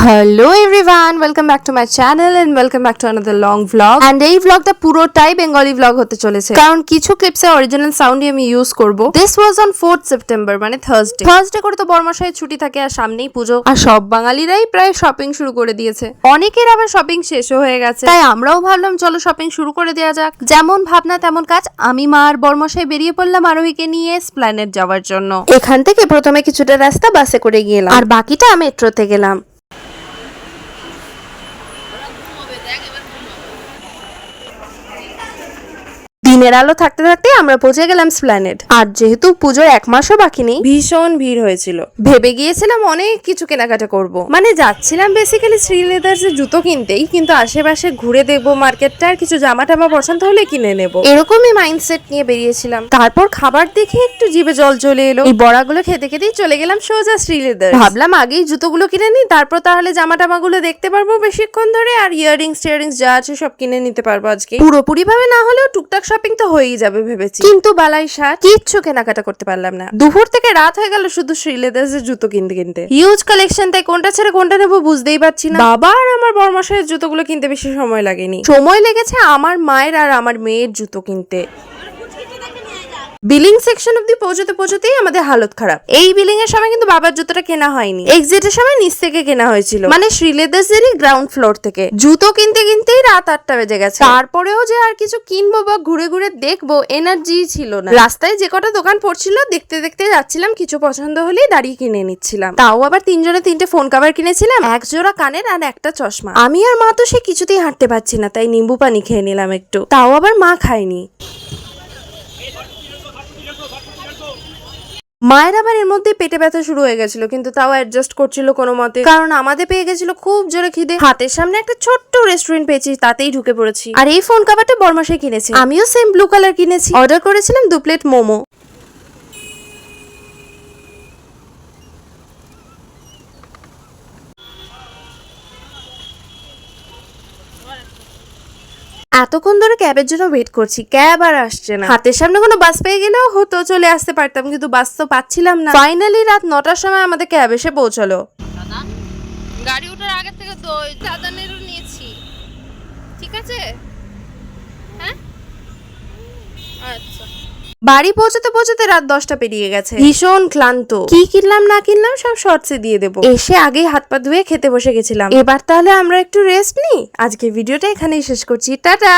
Hello everyone, welcome back to my channel and welcome back to another long vlog. And এই ভ্লগটা পুরোটাই Bengali vlog হতে চলেছে, কারণ কিছু ক্লিপসে অরিজিনাল সাউন্ডই আমি ইউজ করব। This was on 4th September, মানে থার্সডে করে তো বর্মশাইয়ের ছুটি থাকে আর সামনেই পুজো, আর সব বাঙালিরাই প্রায় শপিং শুরু করে দিয়েছে। অনেকের আবার শপিং শেষও হয়ে গেছে, তাই আমরাও ভাবলাম চলো শপিং শুরু করে দেওয়া যাক। যেমন ভাবনা তেমন কাজ, আমি মা আর বর্মশাই বেরিয়ে পড়লাম আরোহীকে নিয়ে এসপ্ল্যানেড যাওয়ার জন্য। এখান থেকে প্রথমে কিছুটা রাস্তা বাসে করে গেলাম আর বাকিটা মেট্রোতে গেলাম। দিনের আলো থাকতে থাকতে আমরা পৌঁছে গেলাম এসপ্ল্যানেড। আর যেহেতু পুজোর এক মাসও বাকি নেই, ভীষণ ভিড় হয়েছিল। ভেবে গিয়েছিলাম অনেক কিছু কেনাকাটা করব, মানে যাচ্ছিলাম বেসিক্যালি শ্রী লেদার্স এর জুতো কিনতেই, কিন্তু আশেপাশে ঘুরে দেখবো মার্কেটটা, আর কিছু জামা টামা পছন্দ হলে কিনে নেব, এরকমই মাইন্ডসেট নিয়ে বেরিয়েছিলাম। তারপর খাবার দেখে একটু জিভে জল চলে এলো। এই বড়াগুলো খেতে খেতেই চলে গেলাম সোজা শ্রী লেদার্স। ভাবলাম আগেই জুতোগুলো কিনে নিই, তারপর তাহলে জামা টামাগুলো দেখতে পারবো বেশিক্ষণ ধরে, আর ইয়াররিংস টিয়ারিংস যা আছে সব কিনে নিতে পারবো আজকে। পুরোপুরি ভাবে না হলেও টুকটাক শপিং তো হয়েই যাবে ভেবেছি, কিন্তু বালাই সাত কিচ্ছু কেনাকাটা করতে পারলাম না। দুপুর থেকে রাত হয়ে গেল শুধু শ্রী লেদার্স এর জুতো কিনতে কিনতে। হিউজ কালেকশন, তাই কোনটা ছেড়ে কোনটা নেবো বুঝতেই পারছি না। বাবা আর আমার বড়মশাইয়ের জুতোগুলো কিনতে বেশি সময় লাগেনি, সময় লেগেছে আমার মায়ের আর আমার মেয়ের জুতো কিনতে। বিলিং সেকশন অব্দি পৌঁছতে পৌঁছতেই আমাদের হালত খারাপ। এই বিলিং এর সময় কিন্তু বাবার জুতোটা কেনা হয়নি, এক্সিটের সময় নিচ থেকে কেনা হয়েছিল, মানে শ্রী লেদার্স এরই গ্রাউন্ড ফ্লোর থেকে। জুতো কিনতে কিনতেই রাত 8টা বেজে গেছে। তারপরেও যে আর কিছু কিনবো বা ঘুরে ঘুরে দেখবো এনার্জি ছিল না। রাস্তায় যে কটা দোকান পড়ছিল দেখতে দেখতে যাচ্ছিলাম, কিছু পছন্দ হলেই দাঁড়িয়ে কিনে নিচ্ছিলাম। তাও আবার 3 ফোন কভার কিনেছিলাম, এক জোড়া কানের আর একটা চশমা। আমি আর মা তো সে কিছুতেই হাঁটতে পারছি না, তাই নিম্বু পানি খেয়ে নিলাম একটু, তাও আবার মা খায়নি। মায়ের আবার এর মধ্যে পেটে ব্যথা শুরু হয়ে গেছিল, কিন্তু তাও অ্যাডজাস্ট করছিল কোনো মতে, কারণ আমাদের পেয়ে গেছিল খুব জোরে খিদে। হাতের সামনে একটা ছোট্ট রেস্টুরেন্ট পেয়েছি, তাতেই ঢুকে পড়েছি। আর এই ফোন কভারটা বর্মশাই কিনেছে, আমিও সেম ব্লু কালার কিনেছি। অর্ডার করেছিলাম 2 প্লেট মোমো। এতক্ষণ ধরে ক্যাবের জন্য ওয়েট করছি, ক্যাব আর আসছে না। হাতের সামনে কোনো বাস পেয়ে গেলেও হতো, চলে আসতে পারতাম, কিন্তু বাস তো পাচ্ছিলাম না। ফাইনালি রাত 9টার সময় আমাদের ক্যাব এসে পৌঁছালো। দাদা গাড়ি ওঠার আগে থেকে তো দাদানেরও নিয়েছি, ঠিক আছে? হ্যাঁ, আচ্ছা। বাড়ি পৌঁছতে পৌঁছতে রাত 10টা পেরিয়ে গেছে, ভীষণ ক্লান্ত। কি কিনলাম না কিনলাম সব শর্টসে দিয়ে দেবো। এসে আগেই হাত পা ধুয়ে খেতে বসে গেছিলাম। এবার তাহলে আমরা একটু রেস্ট নিই। আজকে ভিডিওটা এখানেই শেষ করছি, টাটা।